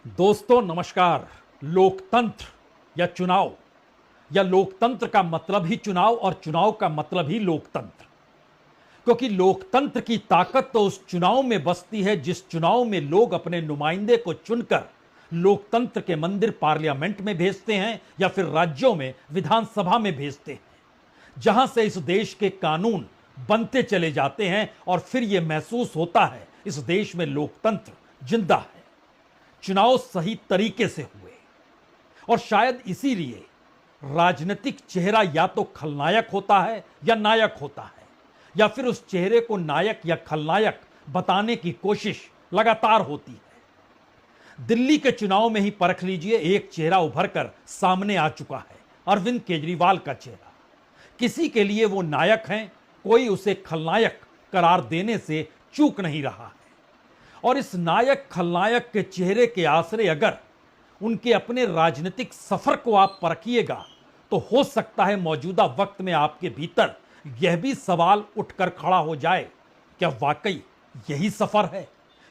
दोस्तों नमस्कार। लोकतंत्र या लोकतंत्र का मतलब ही चुनाव और चुनाव का मतलब ही लोकतंत्र। क्योंकि लोकतंत्र की ताकत तो उस चुनाव में बसती है जिस चुनाव में लोग अपने नुमाइंदे को चुनकर लोकतंत्र के मंदिर पार्लियामेंट में भेजते हैं या फिर राज्यों में विधानसभा में भेजते हैं, जहां से इस देश के कानून बनते चले जाते हैं और फिर यह महसूस होता है इस देश में लोकतंत्र जिंदा है। चुनाव सही तरीके से हुए और शायद इसीलिए राजनीतिक चेहरा या तो खलनायक होता है या नायक होता है, या फिर उस चेहरे को नायक या खलनायक बताने की कोशिश लगातार होती है। दिल्ली के चुनाव में ही परख लीजिए, एक चेहरा उभर कर सामने आ चुका है, अरविंद केजरीवाल का चेहरा। किसी के लिए वो नायक हैं, कोई उसे खलनायक करार देने से चूक नहीं रहा है। और इस नायक खलनायक के चेहरे के आसरे अगर उनके अपने राजनीतिक सफर को आप परखिएगा तो हो सकता है मौजूदा वक्त में आपके भीतर यह भी सवाल उठकर खड़ा हो जाए, क्या वाकई यही सफर है?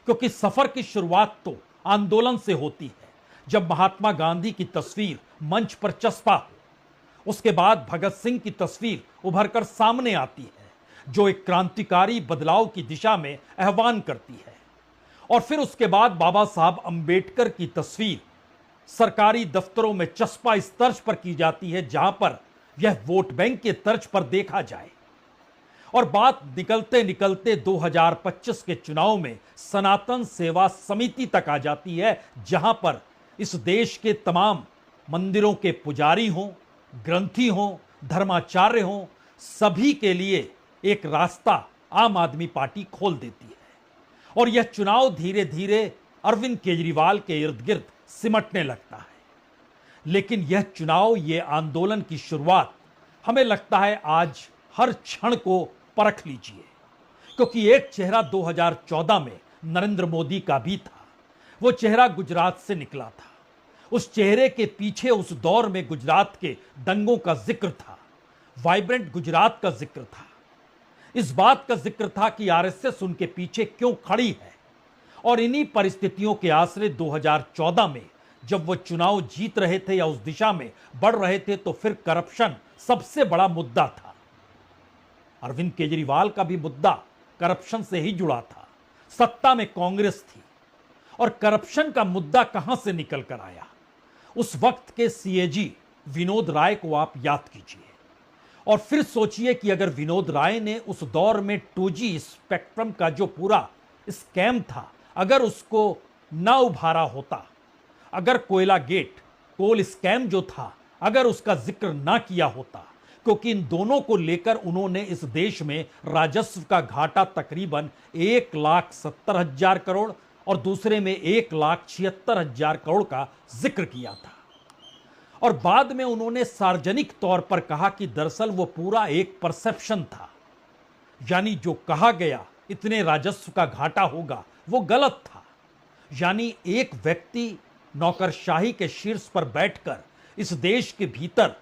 क्योंकि सफर की शुरुआत तो आंदोलन से होती है, जब महात्मा गांधी की तस्वीर मंच पर चस्पा हो। उसके बाद भगत सिंह की तस्वीर उभरकर सामने आती है, जो एक क्रांतिकारी बदलाव की दिशा में आह्वान करती है। और फिर उसके बाद बाबा साहब अंबेडकर की तस्वीर सरकारी दफ्तरों में चस्पा इस तर्ज पर की जाती है जहां पर यह वोट बैंक के तर्ज पर देखा जाए। और बात निकलते निकलते 2025 के चुनाव में सनातन सेवा समिति तक आ जाती है, जहां पर इस देश के तमाम मंदिरों के पुजारी हों, ग्रंथी हों, धर्माचार्य हों, सभी के लिए एक रास्ता आम आदमी पार्टी खोल देती है। और यह चुनाव धीरे धीरे अरविंद केजरीवाल के इर्द गिर्द सिमटने लगता है। लेकिन यह चुनाव, यह आंदोलन की शुरुआत हमें लगता है आज हर क्षण को परख लीजिए। क्योंकि एक चेहरा 2014 में नरेंद्र मोदी का भी था। वो चेहरा गुजरात से निकला था। उस चेहरे के पीछे उस दौर में गुजरात के दंगों का जिक्र था, वाइब्रेंट गुजरात का जिक्र था, इस बात का जिक्र था कि आरएसएस उनके पीछे क्यों खड़ी है। और इन्हीं परिस्थितियों के आसरे 2014 में जब वो चुनाव जीत रहे थे या उस दिशा में बढ़ रहे थे, तो फिर करप्शन सबसे बड़ा मुद्दा था। अरविंद केजरीवाल का भी मुद्दा करप्शन से ही जुड़ा था। सत्ता में कांग्रेस थी और करप्शन का मुद्दा कहां से निकल कर आया? उस वक्त के सीएजी विनोद राय को आप याद कीजिए और फिर सोचिए कि अगर विनोद राय ने उस दौर में 2G स्पेक्ट्रम का जो पूरा स्कैम था, अगर उसको ना उभारा होता, अगर कोयला गेट, कोल स्कैम जो था, अगर उसका जिक्र ना किया होता, क्योंकि इन दोनों को लेकर उन्होंने इस देश में राजस्व का घाटा तकरीबन 1,70,000 करोड़ और दूसरे में 1,76,000 करोड़ का जिक्र किया था। और बाद में उन्होंने सार्वजनिक तौर पर कहा कि दरअसल वो पूरा एक परसेप्शन था, यानी जो कहा गया इतने राजस्व का घाटा होगा वो गलत था। यानी एक व्यक्ति नौकरशाही के शीर्ष पर बैठकर इस देश के भीतर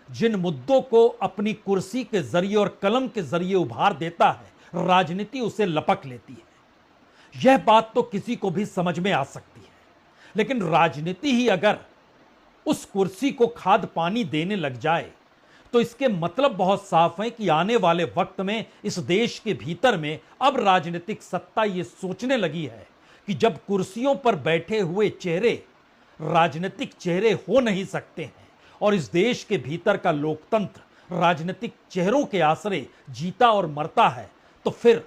जिन मुद्दों को अपनी कुर्सी के जरिए और कलम के जरिए उभार देता है, राजनीति उसे लपक लेती है। यह बात तो किसी को भी समझ में आ सकती है। लेकिन राजनीति ही अगर उस कुर्सी को खाद पानी देने लग जाए तो इसके मतलब बहुत साफ है कि आने वाले वक्त में इस देश के भीतर में अब राजनीतिक सत्ता ये सोचने लगी है कि जब कुर्सियों पर बैठे हुए चेहरे राजनीतिक चेहरे हो नहीं सकते हैं और इस देश के भीतर का लोकतंत्र राजनीतिक चेहरों के आसरे जीता और मरता है, तो फिर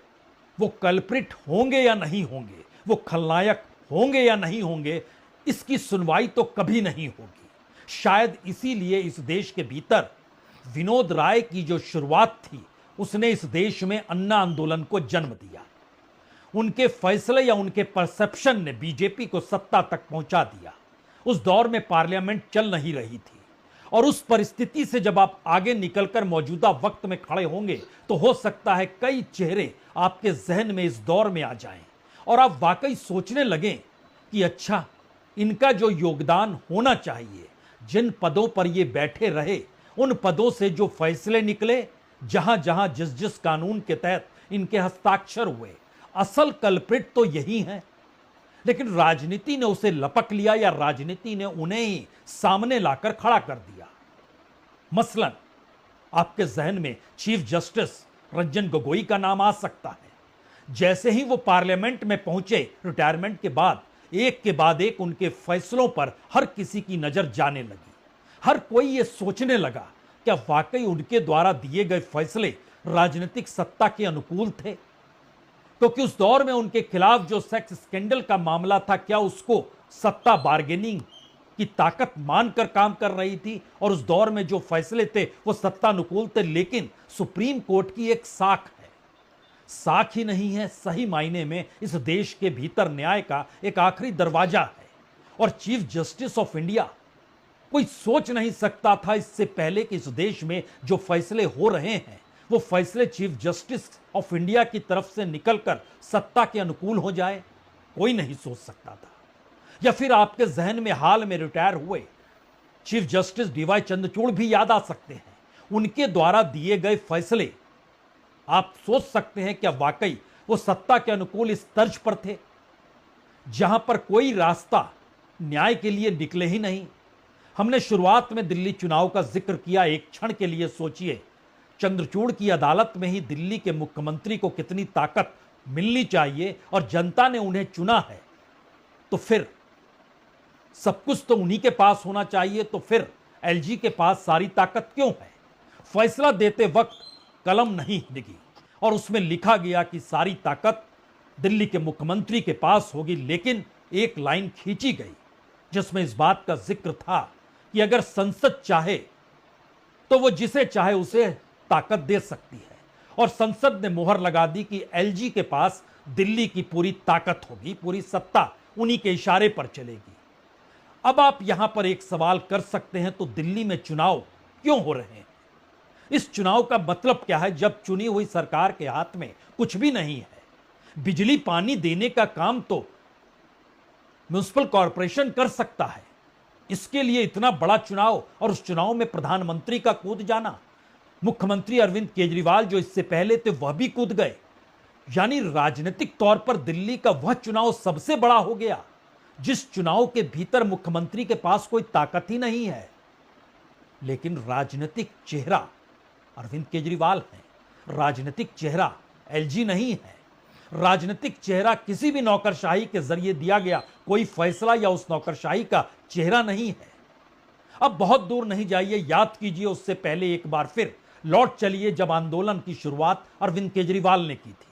वो कल्प्रिट होंगे या नहीं होंगे, वो खलनायक होंगे या नहीं होंगे, इसकी सुनवाई तो कभी नहीं होगी। शायद इसीलिए इस देश के भीतर विनोद राय की जो शुरुआत थी, उसने इस देश में अन्ना आंदोलन को जन्म दिया। उनके फैसले या उनके परसेप्शन ने बीजेपी को सत्ता तक पहुंचा दिया। उस दौर में पार्लियामेंट चल नहीं रही थी और उस परिस्थिति से जब आप आगे निकलकर मौजूदा वक्त में खड़े होंगे तो हो सकता है कई चेहरे आपके जहन में इस दौर में आ जाएं और आप वाकई सोचने लगें कि अच्छा, इनका जो योगदान होना चाहिए, जिन पदों पर ये बैठे रहे, उन पदों से जो फैसले निकले, जहां जहां जिस जिस कानून के तहत इनके हस्ताक्षर हुए, असल कल्प्रिट तो यही है। लेकिन राजनीति ने उसे लपक लिया या राजनीति ने उन्हें ही सामने लाकर खड़ा कर दिया। मसलन आपके जहन में चीफ जस्टिस रंजन गोगोई का नाम आ सकता है। जैसे ही वो पार्लियामेंट में पहुंचे रिटायरमेंट के बाद, एक के बाद एक उनके फैसलों पर हर किसी की नजर जाने लगी। हर कोई ये सोचने लगा क्या वाकई उनके द्वारा दिए गए फैसले राजनीतिक सत्ता के अनुकूल थे, क्योंकि उस दौर में उनके खिलाफ जो सेक्स स्कैंडल का मामला था, क्या उसको सत्ता बार्गेनिंग की ताकत मानकर काम कर रही थी, और उस दौर में जो फैसले थे वो सत्तानुकूल थे। लेकिन सुप्रीम कोर्ट की एक साख है, साख ही नहीं है, सही मायने में इस देश के भीतर न्याय का एक आखिरी दरवाजा है। और चीफ जस्टिस ऑफ इंडिया, कोई सोच नहीं सकता था इससे पहले कि इस देश में जो फैसले हो रहे हैं वो फैसले चीफ जस्टिस ऑफ इंडिया की तरफ से निकलकर सत्ता के अनुकूल हो जाए। कोई नहीं सोच सकता था। या फिर आपके जहन में हाल में रिटायर हुए चीफ जस्टिस डीवाई चंद्रचूड़ भी याद आ सकते हैं। उनके द्वारा दिए गए फैसले आप सोच सकते हैं क्या वाकई वो सत्ता के अनुकूल इस तर्ज पर थे, जहां पर कोई रास्ता न्याय के लिए निकले ही नहीं। हमने शुरुआत में दिल्ली चुनाव का जिक्र किया। एक क्षण के लिए सोचिए, चंद्रचूड़ की अदालत में ही दिल्ली के मुख्यमंत्री को कितनी ताकत मिलनी चाहिए, और जनता ने उन्हें चुना है तो फिर सब कुछ तो उन्हीं के पास होना चाहिए। तो फिर एलजी के पास सारी ताकत क्यों है? फैसला देते वक्त कलम नहीं डिगी और उसमें लिखा गया कि सारी ताकत दिल्ली के मुख्यमंत्री के पास होगी, लेकिन एक लाइन खींची गई जिसमें इस बात का जिक्र था कि अगर संसद चाहे तो वो जिसे चाहे उसे ताकत दे सकती है, और संसद ने मोहर लगा दी कि एलजी के पास दिल्ली की पूरी ताकत होगी, पूरी सत्ता उन्हीं के इशारे पर चलेगी। अब आप यहां पर एक सवाल कर सकते हैं, तो दिल्ली में चुनाव क्यों हो रहे हैं? इस चुनाव का मतलब क्या है जब चुनी हुई सरकार के हाथ में कुछ भी नहीं है? बिजली पानी देने का काम तो म्युनिसिपल कॉरपोरेशन कर सकता है, इसके लिए इतना बड़ा चुनाव, और उस चुनाव में प्रधानमंत्री का कूद जाना। मुख्यमंत्री अरविंद केजरीवाल जो इससे पहले थे वह भी कूद गए। यानी राजनीतिक तौर पर दिल्ली का वह चुनाव सबसे बड़ा हो गया जिस चुनाव के भीतर मुख्यमंत्री के पास कोई ताकत ही नहीं है। लेकिन राजनीतिक चेहरा अरविंद केजरीवाल है, राजनीतिक चेहरा एलजी नहीं है। राजनीतिक चेहरा किसी भी नौकरशाही के जरिए दिया गया कोई फैसला या उस नौकरशाही का चेहरा नहीं है। अब बहुत दूर नहीं जाइए, याद कीजिए उससे पहले एक बार फिर लौट चलिए जब आंदोलन की शुरुआत अरविंद केजरीवाल ने की थी,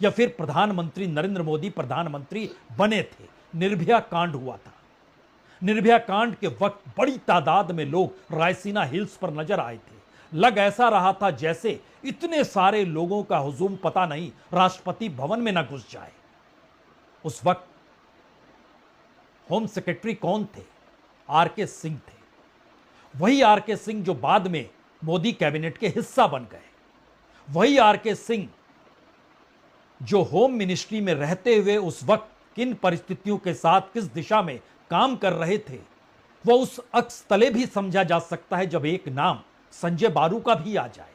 या फिर प्रधानमंत्री नरेंद्र मोदी प्रधानमंत्री बने थे, निर्भया कांड हुआ था। निर्भया कांड के वक्त बड़ी तादाद में लोग रायसीना हिल्स पर नजर आए थे। लग ऐसा रहा था जैसे इतने सारे लोगों का हुजूम पता नहीं राष्ट्रपति भवन में न घुस जाए। उस वक्त होम सेक्रेटरी कौन थे? आरके सिंह थे। वही आरके सिंह जो बाद में मोदी कैबिनेट के हिस्सा बन गए। वही आरके सिंह जो होम मिनिस्ट्री में रहते हुए उस वक्त किन परिस्थितियों के साथ किस दिशा में काम कर रहे थे, वह उस अक्स तले भी समझा जा सकता है जब एक नाम संजय बारू का भी आ जाए।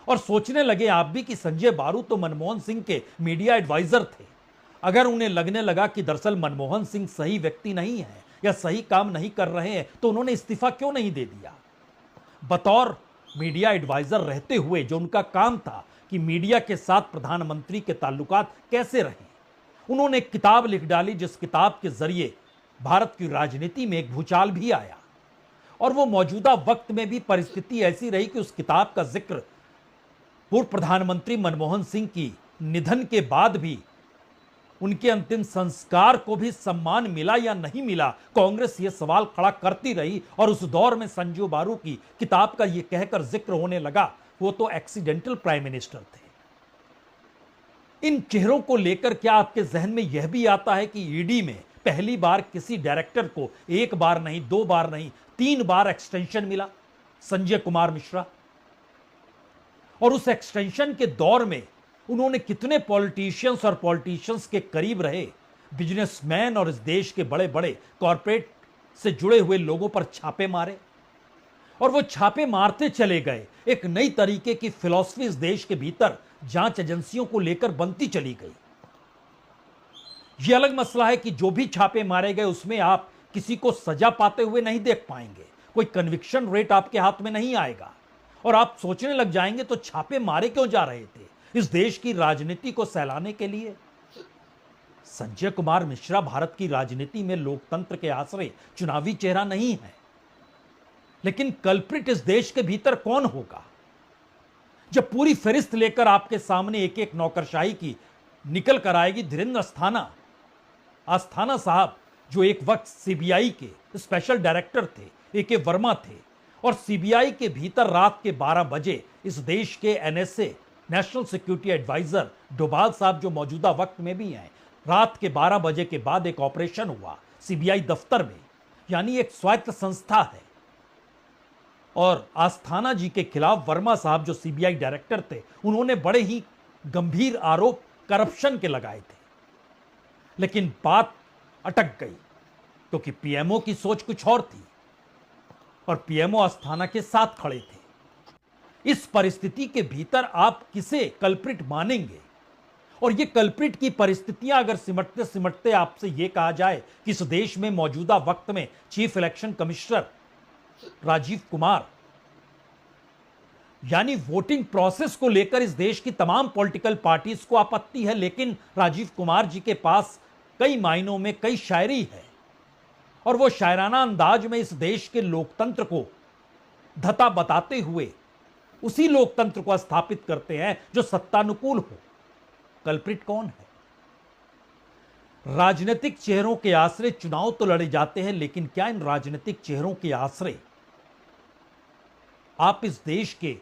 और सोचने लगे आप भी कि संजय बारू तो मनमोहन सिंह के मीडिया एडवाइजर थे। अगर उन्हें लगने लगा कि दरअसल मनमोहन सिंह सही व्यक्ति नहीं है या सही काम नहीं कर रहे हैं, तो उन्होंने इस्तीफा क्यों नहीं दे दिया? बतौर मीडिया एडवाइजर रहते हुए जो उनका काम था कि मीडिया के साथ प्रधानमंत्री के ताल्लुकात कैसे रहें, उन्होंने एक किताब लिख डाली जिस किताब के जरिए भारत की राजनीति में एक भूचाल भी आया। और वो मौजूदा वक्त में भी परिस्थिति ऐसी रही कि उस किताब का जिक्र पूर्व प्रधानमंत्री मनमोहन सिंह की निधन के बाद भी, उनके अंतिम संस्कार को भी सम्मान मिला या नहीं मिला, कांग्रेस ये सवाल खड़ा करती रही। और उस दौर में संजय बारू की किताब का ये कहकर जिक्र होने लगा वो तो एक्सीडेंटल प्राइम मिनिस्टर थे। इन चेहरों को लेकर क्या आपके जहन में यह भी आता है कि ईडी में पहली बार किसी डायरेक्टर को एक बार नहीं, दो बार नहीं, 3 बार एक्सटेंशन मिला? संजय कुमार मिश्रा। और उस एक्सटेंशन के दौर में उन्होंने कितने पॉलिटिशियंस के करीब रहे, बिजनेसमैन और इस देश के बड़े बड़े कॉरपोरेट से जुड़े हुए लोगों पर छापे मारे। और वो छापे मारते चले गए। एक नई तरीके की फिलॉसफी इस देश के भीतर जांच एजेंसियों को लेकर बनती चली गई। यह अलग मसला है कि जो भी छापे मारे गए उसमें आप किसी को सजा पाते हुए नहीं देख पाएंगे, कोई कन्विक्शन रेट आपके हाथ में नहीं आएगा और आप सोचने लग जाएंगे तो छापे मारे क्यों जा रहे थे, इस देश की राजनीति को सहलाने के लिए। संजय कुमार मिश्रा भारत की राजनीति में लोकतंत्र के आश्रय चुनावी चेहरा नहीं है, लेकिन कल्प्रिट इस देश के भीतर कौन होगा? जब पूरी फहरिस्त लेकर आपके सामने एक एक नौकरशाही की निकल कर आएगी। धीरेन्द्र अस्थाना साहब जो एक वक्त सीबीआई के स्पेशल डायरेक्टर थे, ए.के. वर्मा थे, और सीबीआई के भीतर रात के 12 बजे इस देश के NSA national security adviser Doval साहब जो मौजूदा वक्त में भी हैं, रात के 12 बजे के बाद एक ऑपरेशन हुआ सीबीआई दफ्तर में, यानी एक स्वायत्त संस्था है। और आस्थाना जी के खिलाफ वर्मा साहब जो सीबीआई डायरेक्टर थे, उन्होंने बड़े ही गंभीर आरोप करप्शन के लगाए थे, लेकिन बात अटक गई क्योंकि पीएमओ की सोच कुछ और थी और पीएमओ आस्थाना के साथ खड़े थे। इस परिस्थिति के भीतर आप किसे कल्प्रिट मानेंगे? और ये कल्प्रिट की परिस्थितियां अगर सिमटते सिमटते आपसे यह कहा जाए कि इस देश में मौजूदा वक्त में chief election commissioner Rajiv Kumar, यानी वोटिंग प्रोसेस को लेकर इस देश की तमाम पॉलिटिकल पार्टीज को आपत्ति है, लेकिन राजीव कुमार जी के पास कई मायनों में कई शायरी है और वो शायराना अंदाज में इस देश के लोकतंत्र को धता बताते हुए उसी लोकतंत्र को स्थापित करते हैं जो सत्तानुकूल हो। कल्प्रिट कौन है? राजनीतिक चेहरों के आश्रय चुनाव तो लड़े जाते हैं, लेकिन क्या इन राजनीतिक चेहरों के आश्रय आप इस देश के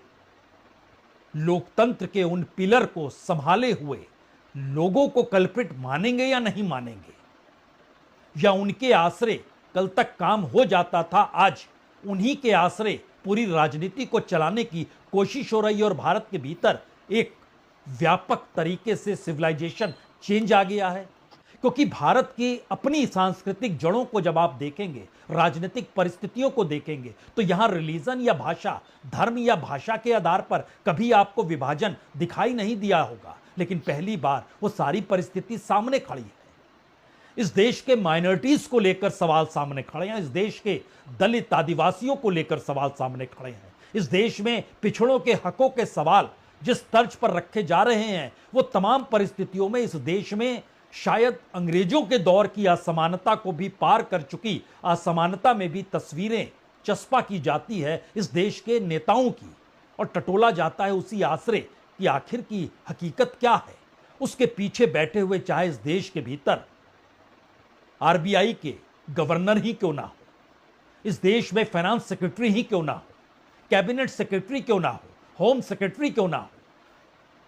लोकतंत्र के उन पिलर को संभाले हुए लोगों को कल्प्रिट मानेंगे या नहीं मानेंगे? या उनके आश्रय कल तक काम हो जाता था, आज उन्हीं के आश्रय पूरी राजनीति को चलाने की कोशिश हो रही है और भारत के भीतर एक व्यापक तरीके से सिविलाइजेशन चेंज आ गया है? क्योंकि भारत की अपनी सांस्कृतिक जड़ों को जब आप देखेंगे, राजनीतिक परिस्थितियों को देखेंगे, तो यहां रिलीजन या भाषा, धर्म या भाषा के आधार पर कभी आपको विभाजन दिखाई नहीं दिया होगा, लेकिन पहली बार वो सारी परिस्थिति सामने खड़ी है। इस देश के माइनॉरिटीज को लेकर सवाल सामने खड़े हैं, इस देश के दलित आदिवासियों को लेकर सवाल सामने खड़े हैं, इस देश में पिछड़ों के हकों के सवाल जिस तर्ज पर रखे जा रहे हैं, वो तमाम परिस्थितियों में इस देश में शायद अंग्रेजों के दौर की असमानता को भी पार कर चुकी असमानता में भी तस्वीरें चस्पा की जाती है इस देश के नेताओं की, और टटोला जाता है उसी आश्रय कि आखिर की हकीकत क्या है। उसके पीछे बैठे हुए चाहे इस देश के भीतर आरबीआई के गवर्नर ही क्यों ना हो, इस देश में फाइनेंस सेक्रेटरी ही क्यों ना हो, कैबिनेट सेक्रेटरी क्यों ना हो, होम सेक्रेटरी क्यों ना हो,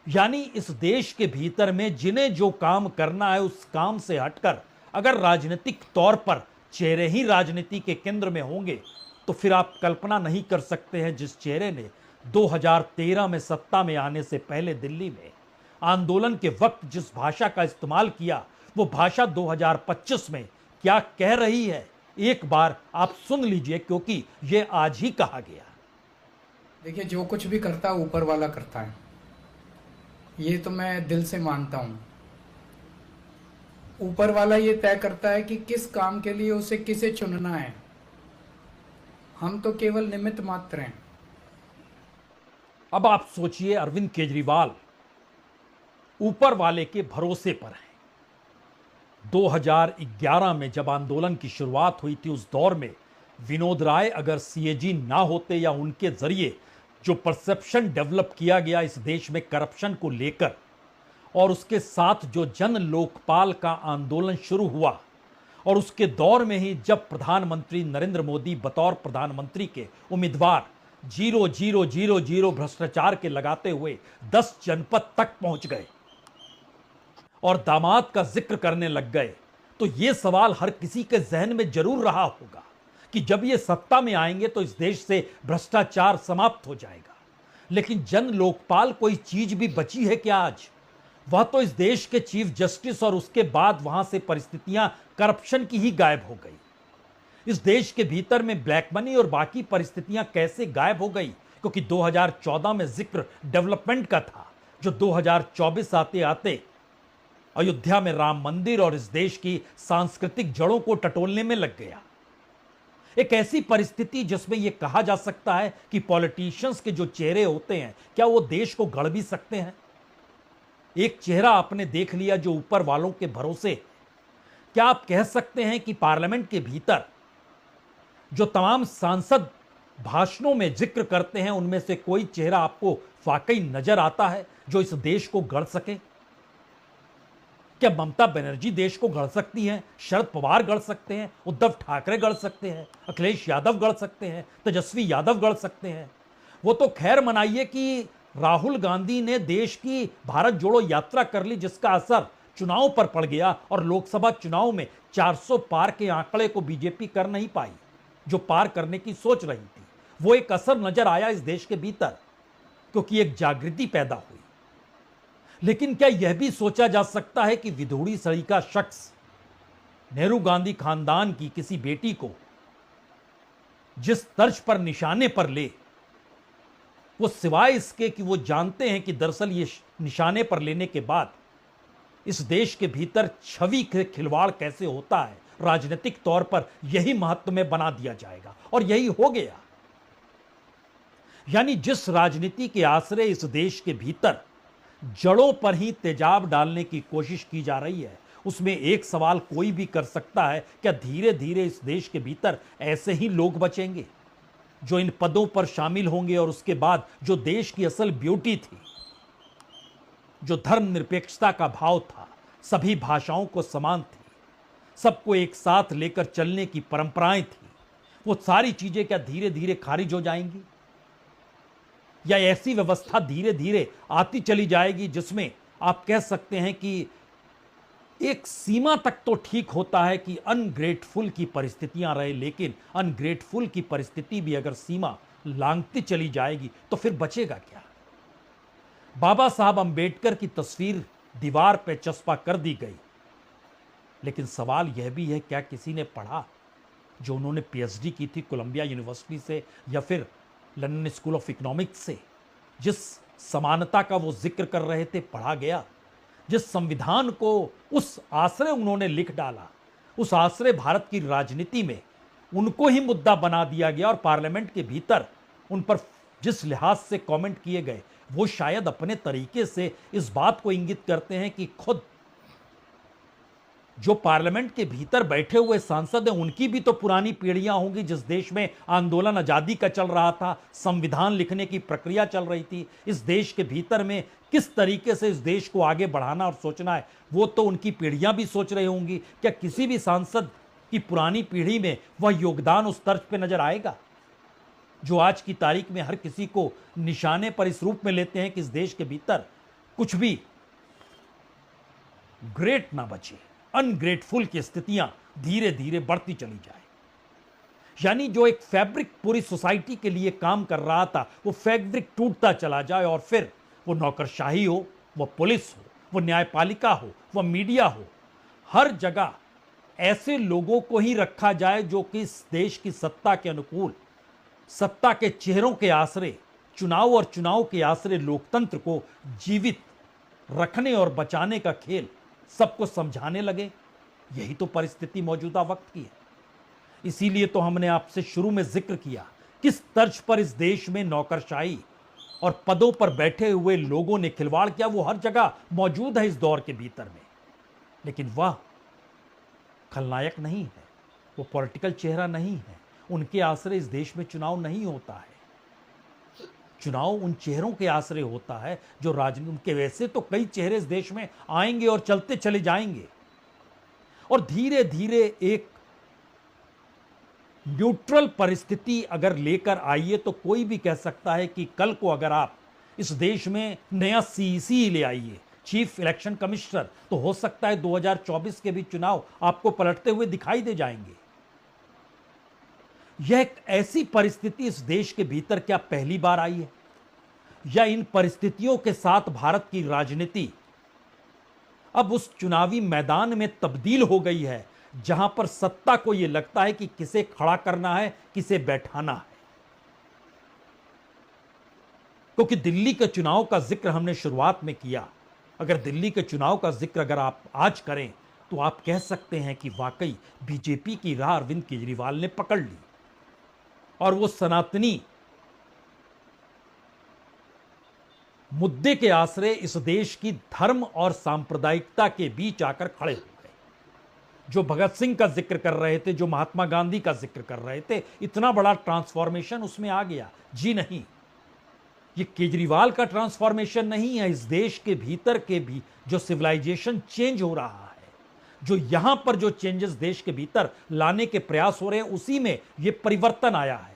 यानी इस देश के भीतर में जिन्हें जो काम करना है उस काम से हटकर अगर राजनीतिक तौर पर चेहरे ही राजनीति के केंद्र में होंगे, तो फिर आप कल्पना नहीं कर सकते हैं जिस चेहरे ने 2013 में सत्ता में आने से पहले दिल्ली में आंदोलन के वक्त जिस भाषा का इस्तेमाल किया, वो भाषा 2025 में क्या कह रही है, एक बार आप सुन लीजिए, क्योंकि ये आज ही कहा गया। देखिए, जो कुछ भी करता है ऊपर वाला करता है, ये तो मैं दिल से मानता हूँ। ऊपर वाला ये तय करता है कि किस काम के लिए उसे किसे चुनना है, हम तो केवल निमित्त मात्र हैं। अब आप सोचिए, अरविंद केजरीवाल ऊपर वाले के भरोसे पर हैं। 2011 में जब आंदोलन की शुरुआत हुई थी, उस दौर में विनोद राय अगर सीएजी ना होते या उनके जरिए जो परसेप्शन डेवलप किया गया इस देश में करप्शन को लेकर, और उसके साथ जो जन लोकपाल का आंदोलन शुरू हुआ, और उसके दौर में ही जब प्रधानमंत्री नरेंद्र मोदी बतौर प्रधानमंत्री के उम्मीदवार 0-0-0-0 भ्रष्टाचार के लगाते हुए 10 जनपद तक पहुंच गए और दामाद का जिक्र करने लग गए, तो यह सवाल हर किसी के जहन में जरूर रहा होगा कि जब ये सत्ता में आएंगे तो इस देश से भ्रष्टाचार समाप्त हो जाएगा। लेकिन जन लोकपाल कोई चीज भी बची है क्या आज? वह तो इस देश के चीफ जस्टिस और उसके बाद वहां से परिस्थितियां करप्शन की ही गायब हो गई। इस देश के भीतर में ब्लैक मनी और बाकी परिस्थितियां कैसे गायब हो गई? क्योंकि 2014 में जिक्र डेवलपमेंट का था, जो 2024 आते आते अयोध्या में राम मंदिर और इस देश की सांस्कृतिक जड़ों को टटोलने में लग गया। एक ऐसी परिस्थिति जिसमें यह कहा जा सकता है कि पॉलिटिशियंस के जो चेहरे होते हैं, क्या वो देश को गढ़ भी सकते हैं? एक चेहरा आपने देख लिया जो ऊपर वालों के भरोसे। क्या आप कह सकते हैं कि पार्लियामेंट के भीतर जो तमाम सांसद भाषणों में जिक्र करते हैं, उनमें से कोई चेहरा आपको वाकई नजर आता है जो इस देश को गढ़ सके? क्या ममता बनर्जी देश को गढ़ सकती हैं? शरद पवार गढ़ सकते हैं? उद्धव ठाकरे गढ़ सकते हैं? अखिलेश यादव गढ़ सकते हैं? तेजस्वी यादव गढ़ सकते हैं? वो तो खैर मनाइए कि राहुल गांधी ने देश की भारत जोड़ो यात्रा कर ली, जिसका असर चुनाव पर पड़ गया और लोकसभा चुनाव में 400 पार के आंकड़े को बीजेपी कर नहीं पाई जो पार करने की सोच रही थी। वो एक असर नजर आया इस देश के भीतर, क्योंकि एक जागृति पैदा हुई। लेकिन क्या यह भी सोचा जा सकता है कि विधूड़ी सड़ी का शख्स नेहरू गांधी खानदान की किसी बेटी को जिस तर्ज पर निशाने पर ले, वो सिवाय इसके कि वो जानते हैं कि दरअसल ये निशाने पर लेने के बाद इस देश के भीतर छवि के खिलवाड़ कैसे होता है, राजनीतिक तौर पर यही महत्व में बना दिया जाएगा, और यही हो गया। यानी जिस राजनीति के आश्रय इस देश के भीतर जड़ों पर ही तेजाब डालने की कोशिश की जा रही है, उसमें एक सवाल कोई भी कर सकता है, क्या धीरे धीरे इस देश के भीतर ऐसे ही लोग बचेंगे जो इन पदों पर शामिल होंगे, और उसके बाद जो देश की असल ब्यूटी थी, जो धर्मनिरपेक्षता का भाव था, सभी भाषाओं को समान थी, सबको एक साथ लेकर चलने की परंपराएं थी, वो सारी चीजें क्या धीरे धीरे खारिज हो जाएंगी? या ऐसी व्यवस्था धीरे धीरे आती चली जाएगी जिसमें आप कह सकते हैं कि एक सीमा तक तो ठीक होता है कि अनग्रेटफुल की परिस्थितियां रहे, लेकिन अनग्रेटफुल की परिस्थिति भी अगर सीमा लांघती चली जाएगी तो फिर बचेगा क्या? बाबा साहब अंबेडकर की तस्वीर दीवार पे चस्पा कर दी गई, लेकिन सवाल यह भी है, क्या किसी ने पढ़ा? जो उन्होंने पीएचडी की थी कोलंबिया यूनिवर्सिटी से या फिर लंदन स्कूल ऑफ इकोनॉमिक्स से, जिस समानता का वो जिक्र कर रहे थे, पढ़ा गया? जिस संविधान को उस आश्रय उन्होंने लिख डाला, उस आश्रय भारत की राजनीति में उनको ही मुद्दा बना दिया गया, और पार्लियामेंट के भीतर उन पर जिस लिहाज से कमेंट किए गए, वो शायद अपने तरीके से इस बात को इंगित करते हैं कि खुद जो पार्लियामेंट के भीतर बैठे हुए सांसद हैं, उनकी भी तो पुरानी पीढ़ियां होंगी। जिस देश में आंदोलन आजादी का चल रहा था, संविधान लिखने की प्रक्रिया चल रही थी, इस देश के भीतर में किस तरीके से इस देश को आगे बढ़ाना और सोचना है, वो तो उनकी पीढ़ियां भी सोच रही होंगी। क्या किसी भी सांसद की पुरानी पीढ़ी में वह योगदान उस तर्ज पे नजर आएगा जो आज की तारीख में हर किसी को निशाने पर इस रूप में लेते हैं कि इस देश के भीतर कुछ भी ग्रेट ना बचे, अनग्रेटफुल की स्थितियां धीरे धीरे बढ़ती चली जाए? यानी जो एक फैब्रिक पूरी सोसाइटी के लिए काम कर रहा था, वो फैब्रिक टूटता चला जाए, और फिर वो नौकरशाही हो, वो पुलिस हो, वो न्यायपालिका हो, वो मीडिया हो, हर जगह ऐसे लोगों को ही रखा जाए जो कि इस देश की सत्ता के अनुकूल, सत्ता के चेहरों के आश्रय, चुनाव और चुनाव के आश्रय लोकतंत्र को जीवित रखने और बचाने का खेल सबको समझाने लगे। यही तो परिस्थिति मौजूदा वक्त की है। इसीलिए तो हमने आपसे शुरू में जिक्र किया किस तर्ज पर इस देश में नौकरशाही और पदों पर बैठे हुए लोगों ने खिलवाड़ किया। वो हर जगह मौजूद है इस दौर के भीतर में, लेकिन वह खलनायक नहीं है, वो पॉलिटिकल चेहरा नहीं है। उनके आश्रय इस देश में चुनाव नहीं होता है। चुनाव उन चेहरों के आश्रय होता है जो राजनीति, उनके वैसे तो कई चेहरे इस देश में आएंगे और चलते चले जाएंगे, और धीरे धीरे एक न्यूट्रल परिस्थिति अगर लेकर आइए तो कोई भी कह सकता है कि कल को अगर आप इस देश में नया सीईसी ले आइए, चीफ इलेक्शन कमिश्नर, तो हो सकता है 2024 के भी चुनाव आपको पलटते हुए दिखाई दे जाएंगे। यह एक ऐसी परिस्थिति इस देश के भीतर क्या पहली बार आई है, या इन परिस्थितियों के साथ भारत की राजनीति अब उस चुनावी मैदान में तब्दील हो गई है जहां पर सत्ता को यह लगता है कि किसे खड़ा करना है, किसे बैठाना है। क्योंकि दिल्ली के चुनाव का जिक्र हमने शुरुआत में किया, अगर दिल्ली के चुनाव का जिक्र अगर आप आज करें तो आप कह सकते हैं कि वाकई बीजेपी की राह अरविंद केजरीवाल ने पकड़ ली और वो सनातनी मुद्दे के आश्रय इस देश की धर्म और सांप्रदायिकता के बीच आकर खड़े हो गए। जो भगत सिंह का जिक्र कर रहे थे, जो महात्मा गांधी का जिक्र कर रहे थे, इतना बड़ा ट्रांसफॉर्मेशन उसमें आ गया। जी नहीं, ये केजरीवाल का ट्रांसफॉर्मेशन नहीं है, इस देश के भीतर के भी जो सिविलाइजेशन चेंज हो रहा है, जो यहां पर जो चेंजेस देश के भीतर लाने के प्रयास हो रहे हैं, उसी में ये परिवर्तन आया है।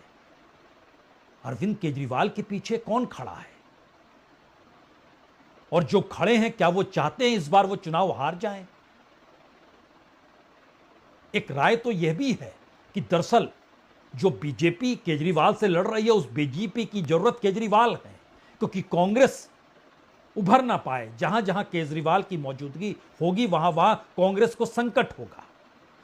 अरविंद केजरीवाल के पीछे कौन खड़ा है और जो खड़े हैं क्या वो चाहते हैं इस बार वो चुनाव हार जाएं? एक राय तो यह भी है कि दरअसल जो बीजेपी केजरीवाल से लड़ रही है उस बीजेपी की जरूरत केजरीवाल है, क्योंकि कांग्रेस उभर ना पाए। जहां जहां केजरीवाल की मौजूदगी होगी वहां वहां कांग्रेस को संकट होगा,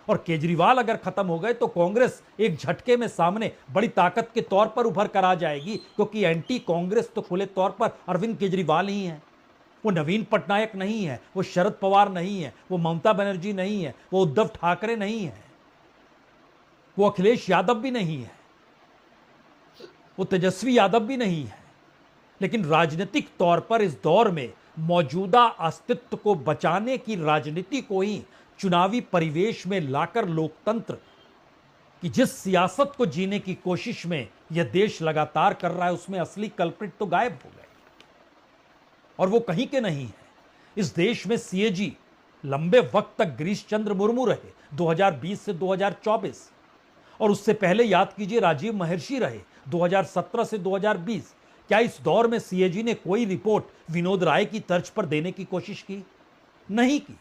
और केजरीवाल अगर खत्म हो गए तो कांग्रेस एक झटके में सामने बड़ी ताकत के तौर पर उभर कर आ जाएगी, क्योंकि एंटी कांग्रेस तो खुले तौर पर अरविंद केजरीवाल ही है। वो नवीन पटनायक नहीं है, वो शरद पवार नहीं है, वो ममता बनर्जी नहीं है, वो उद्धव ठाकरे नहीं है, वो अखिलेश यादव भी नहीं है, वो तेजस्वी यादव भी नहीं है। लेकिन राजनीतिक तौर पर इस दौर में मौजूदा अस्तित्व को बचाने की राजनीति को ही चुनावी परिवेश में लाकर लोकतंत्र की जिस सियासत को जीने की कोशिश में यह देश लगातार कर रहा है, उसमें असली कल्प्रिट तो गायब हो गए और वो कहीं के नहीं है। इस देश में सीएजी लंबे वक्त तक गिरीश चंद्र मुर्मू रहे, 2020 से 2024, और उससे पहले याद कीजिए राजीव महर्षि रहे 2017 से 2020। क्या इस दौर में सीएजी ने कोई रिपोर्ट विनोद राय की तर्ज पर देने की कोशिश की? नहीं की।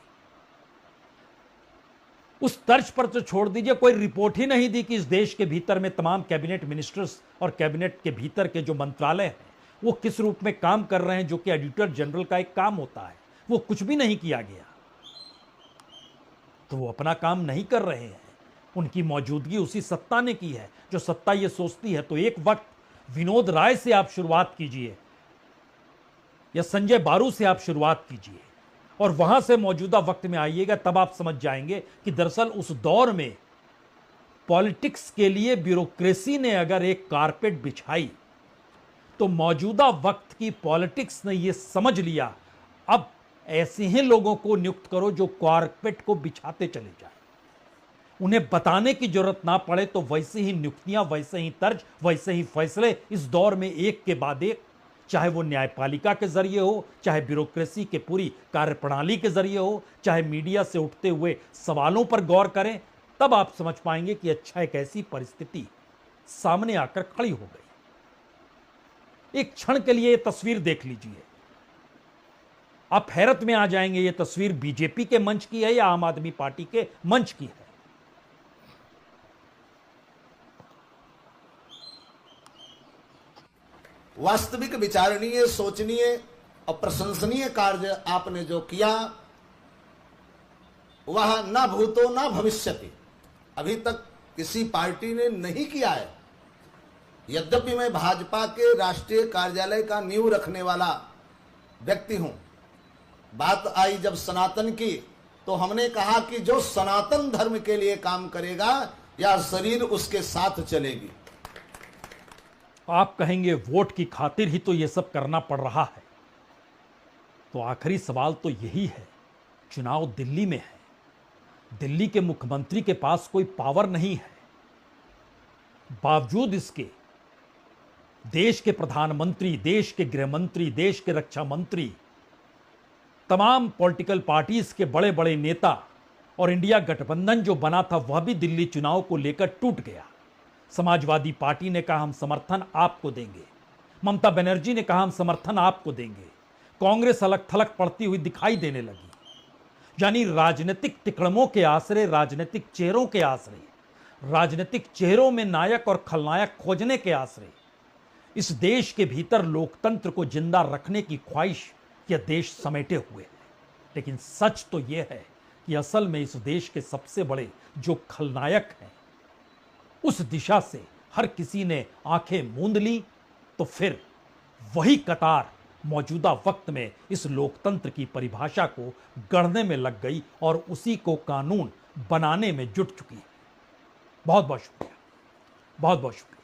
उस तर्ज पर तो छोड़ दीजिए, कोई रिपोर्ट ही नहीं दी कि इस देश के भीतर में तमाम कैबिनेट मिनिस्टर्स और कैबिनेट के भीतर के जो मंत्रालय हैं वो किस रूप में काम कर रहे हैं, जो कि एडिटर जनरल का एक काम होता है। वो कुछ भी नहीं किया गया, तो वो अपना काम नहीं कर रहे हैं। उनकी मौजूदगी उसी सत्ता ने की है जो सत्ता ये सोचती है। तो एक वक्त विनोद राय से आप शुरुआत कीजिए या संजय बारू से आप शुरुआत कीजिए और वहां से मौजूदा वक्त में आइएगा, तब आप समझ जाएंगे कि दरअसल उस दौर में पॉलिटिक्स के लिए ब्यूरोक्रेसी ने अगर एक कारपेट बिछाई तो मौजूदा वक्त की पॉलिटिक्स ने यह समझ लिया अब ऐसे ही लोगों को नियुक्त करो जो कारपेट को बिछाते चले जाए, उन्हें बताने की जरूरत ना पड़े। तो वैसे ही नियुक्तियां, वैसे ही तर्ज, वैसे ही फैसले इस दौर में एक के बाद एक, चाहे वो न्यायपालिका के जरिए हो, चाहे ब्यूरोक्रेसी के पूरी कार्यप्रणाली के जरिए हो, चाहे मीडिया से उठते हुए सवालों पर गौर करें, तब आप समझ पाएंगे कि अच्छा एक ऐसी परिस्थिति सामने आकर खड़ी हो गई। एक क्षण के लिए यह तस्वीर देख लीजिए, आप हैरत में आ जाएंगे। यह तस्वीर बीजेपी के मंच की है या आम आदमी पार्टी के मंच की है? वास्तविक विचारणीय, सोचनीय और प्रशंसनीय कार्य आपने जो किया वह न भूतो न भविष्यति अभी तक किसी पार्टी ने नहीं किया है। यद्यपि मैं भाजपा के राष्ट्रीय कार्यालय का नींव रखने वाला व्यक्ति हूं, बात आई जब सनातन की तो हमने कहा कि जो सनातन धर्म के लिए काम करेगा या शरीर उसके साथ चलेगी। आप कहेंगे वोट की खातिर ही तो यह सब करना पड़ रहा है। तो आखिरी सवाल तो यही है, चुनाव दिल्ली में है, दिल्ली के मुख्यमंत्री के पास कोई पावर नहीं है, बावजूद इसके देश के प्रधानमंत्री, देश के गृह मंत्री, देश के रक्षा मंत्री, तमाम पॉलिटिकल पार्टीज के बड़े बड़े नेता और इंडिया गठबंधन जो बना था वह भी दिल्ली चुनाव को लेकर टूट गया। समाजवादी पार्टी ने कहा हम समर्थन आपको देंगे, ममता बनर्जी ने कहा हम समर्थन आपको देंगे, कांग्रेस अलग थलग पड़ती हुई दिखाई देने लगी। यानी राजनीतिक तिकड़मों के आश्रय, राजनीतिक चेहरों के आश्रय, राजनीतिक चेहरों में नायक और खलनायक खोजने के आश्रय इस देश के भीतर लोकतंत्र को जिंदा रखने की ख्वाहिश यह देश समेटे हुए है। लेकिन सच तो यह है कि असल में इस देश के सबसे बड़े जो खलनायक हैं उस दिशा से हर किसी ने आंखें मूंद ली, तो फिर वही कतार मौजूदा वक्त में इस लोकतंत्र की परिभाषा को गढ़ने में लग गई और उसी को कानून बनाने में जुट चुकी है। बहुत बहुत शुक्रिया, बहुत बहुत शुक्रिया।